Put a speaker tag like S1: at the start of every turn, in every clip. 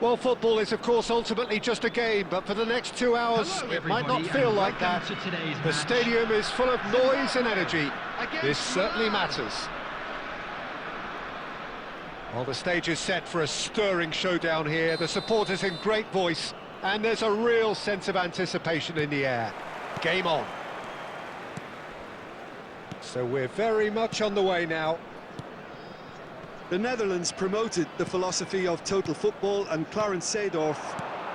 S1: Well, football is, of course, ultimately just a game, but for the next 2 hours,
S2: Hello,
S1: it might not feel like that. The stadium is full of noise and energy. This certainly matters. Well, the stage is set for a stirring showdown here. The supporters in great voice, and there's a real sense of anticipation in the air. Game on. So we're very much on the way now.
S3: The Netherlands promoted the philosophy of total football, and Clarence Seedorf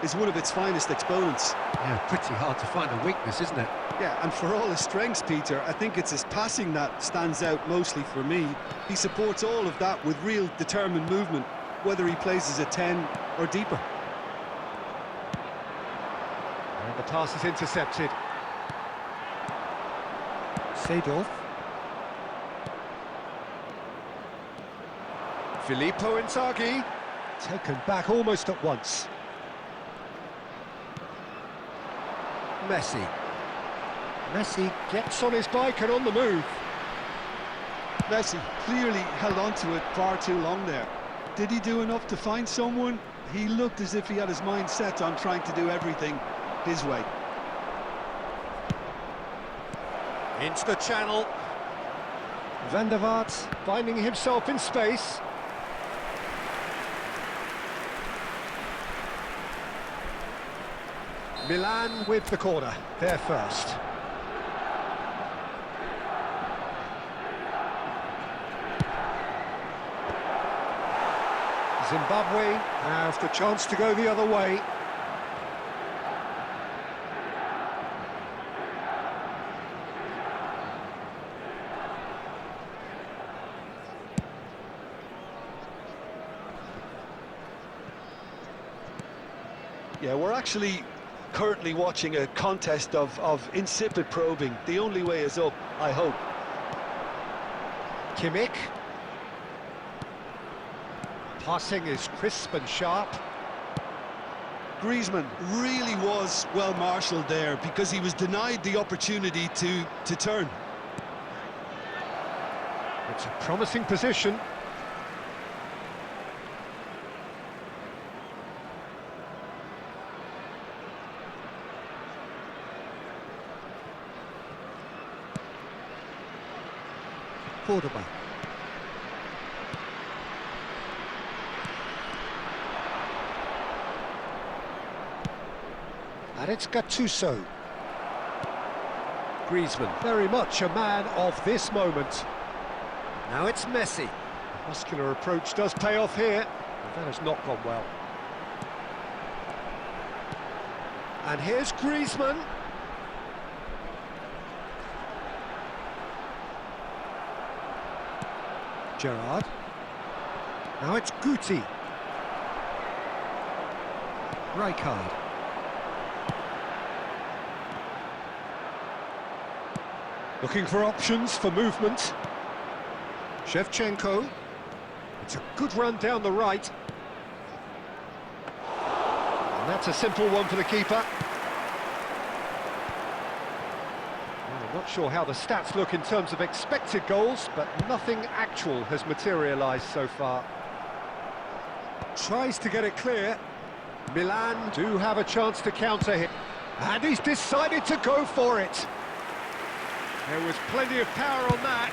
S3: is one of its finest exponents.
S1: Yeah, pretty hard to find a weakness, isn't it?
S3: Yeah, and for all his strengths, Peter, I think it's his passing that stands out mostly for me. He supports all of that with real determined movement, whether he plays as a 10 or deeper.
S1: And the pass is intercepted. Seedorf. Filippo Inzaghi, taken back almost at once. Messi. Messi gets on his bike and on the move.
S3: Messi clearly held on to it far too long there. Did he do enough to find someone? He looked as if he had his mind set on trying to do everything his way.
S1: Into the channel. Van der Vaart finding himself in space. Milan with the corner, they're first. Zimbabwe have the chance to go the other way.
S3: Yeah, we're actually currently watching a contest of insipid probing. The only way is up, I hope.
S1: Kimmich. Passing is crisp and sharp.
S3: Griezmann really was well marshalled there because he was denied the opportunity to turn.
S1: It's a promising position. Cordoba. And it's Gattuso. Griezmann, very much a man of this moment. Now it's Messi. The muscular approach does pay off here, but that has not gone well. And here's Griezmann. Gerrard. Now it's Guti. Racikan. Looking for options for movement. Shevchenko. It's a good run down the right. And that's a simple one for the keeper. I'm not sure how the stats look in terms of expected goals, but nothing actual has materialised so far. Tries to get it clear. Milan do have a chance to counter him. And he's decided to go for it. There was plenty of power on that.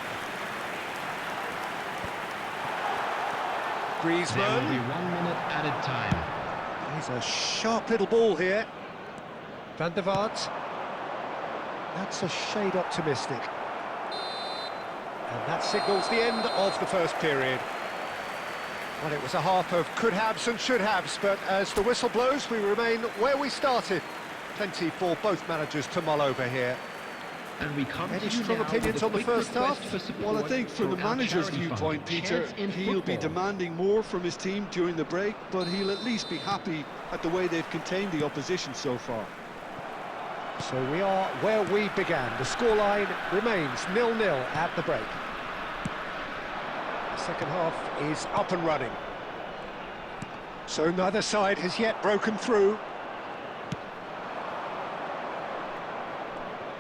S1: Griezmann.
S2: There will be 1 minute added time.
S1: He's a sharp little ball here. Van der Vaart. That's a shade optimistic. And that signals the end of the first period. Well, it was a half of could-haves and should-haves, but as the whistle blows, we remain where we started. Plenty for both managers to mull over here.
S2: And we come
S1: Any
S2: to you
S1: strong
S2: now
S1: opinions
S2: with a
S1: on the
S2: quick
S1: first half?
S2: request for support
S3: Well, I think from the
S2: for our
S3: manager's
S2: charity fund,
S3: viewpoint, Peter,
S2: Chance in
S3: he'll be
S2: Football.
S3: demanding more from his team during the break, but he'll at least be happy at the way they've contained the opposition so far.
S1: So we are where we began. The scoreline remains 0-0 at the break. The second half is up and running. So neither side has yet broken through.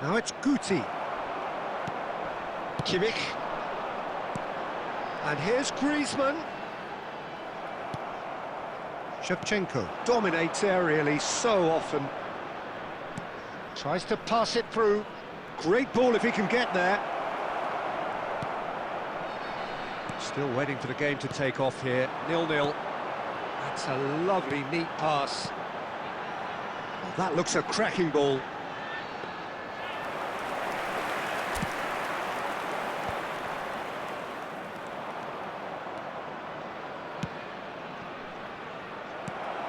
S1: Now it's Guti. Kimmich. And here's Griezmann. Shevchenko dominates aerially so often. Tries to pass it through. Great ball if he can get there. Still waiting for the game to take off here. 0-0. That's a lovely, neat pass. Oh, that looks a cracking ball.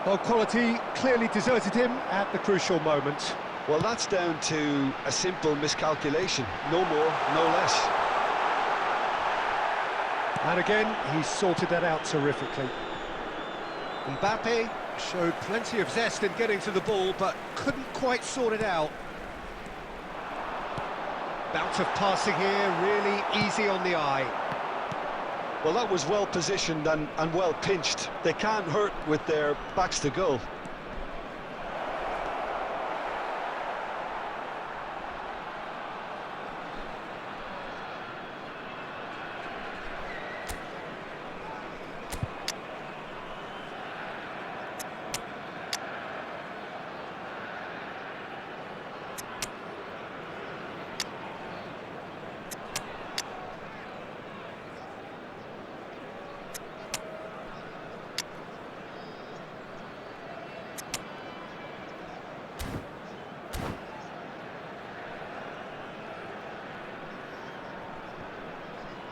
S1: Well, quality clearly deserted him at the crucial moment.
S3: Well, that's down to a simple miscalculation. No more, no less.
S1: And again, he sorted that out terrifically. Mbappe showed plenty of zest in getting to the ball, but couldn't quite sort it out. Bout of passing here, really easy on the eye.
S3: Well, that was well positioned and well pinched. They can't hurt with their backs to goal.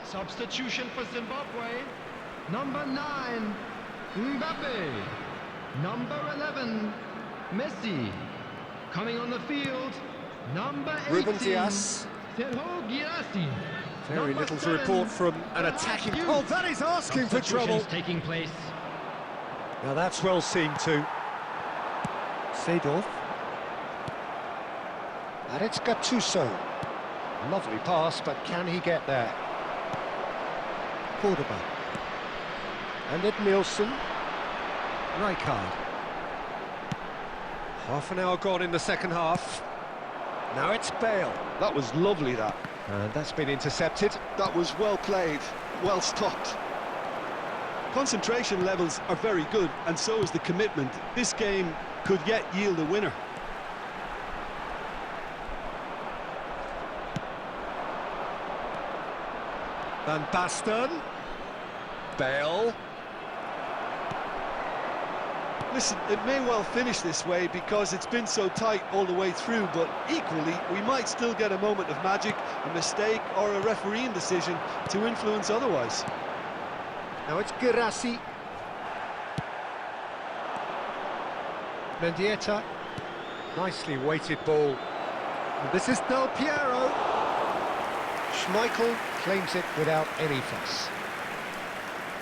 S2: Substitution for Zimbabwe. Number 9, Mbappe. Number 11, Messi. Coming on the field, number 18,
S1: Ruben Dias.
S2: Giassi.
S1: Very little to report from an attacking... Oh, that is asking for trouble.
S2: Taking place.
S1: Now that's well seen too. Seedorf. And it's Gattuso. Lovely pass, but can he get there? Cordoba. And then Nielsen. Racikan. Half an hour gone in the second half. Now it's Bale.
S3: That was lovely, that.
S1: And that's been intercepted.
S3: That was well played, well stopped. Concentration levels are very good, and so is the commitment. This game could yet yield a winner.
S1: Van Basten. Bale.
S3: Listen, it may well finish this way because it's been so tight all the way through, but equally, we might still get a moment of magic, a mistake, or a refereeing decision to influence otherwise.
S1: Now it's Girassi. Mendieta. Nicely weighted ball. And this is Del Piero. Schmeichel claims it without any fuss.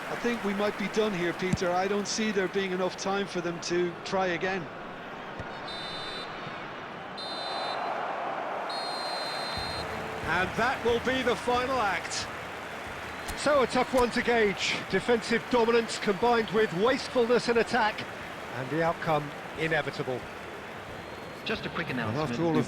S3: I think we might be done here, Peter. I don't see there being enough time for them to try again.
S1: And that will be the final act. So a tough one to gauge. Defensive dominance combined with wastefulness in attack, and the outcome inevitable.
S2: Just a quick announcement.
S1: After all of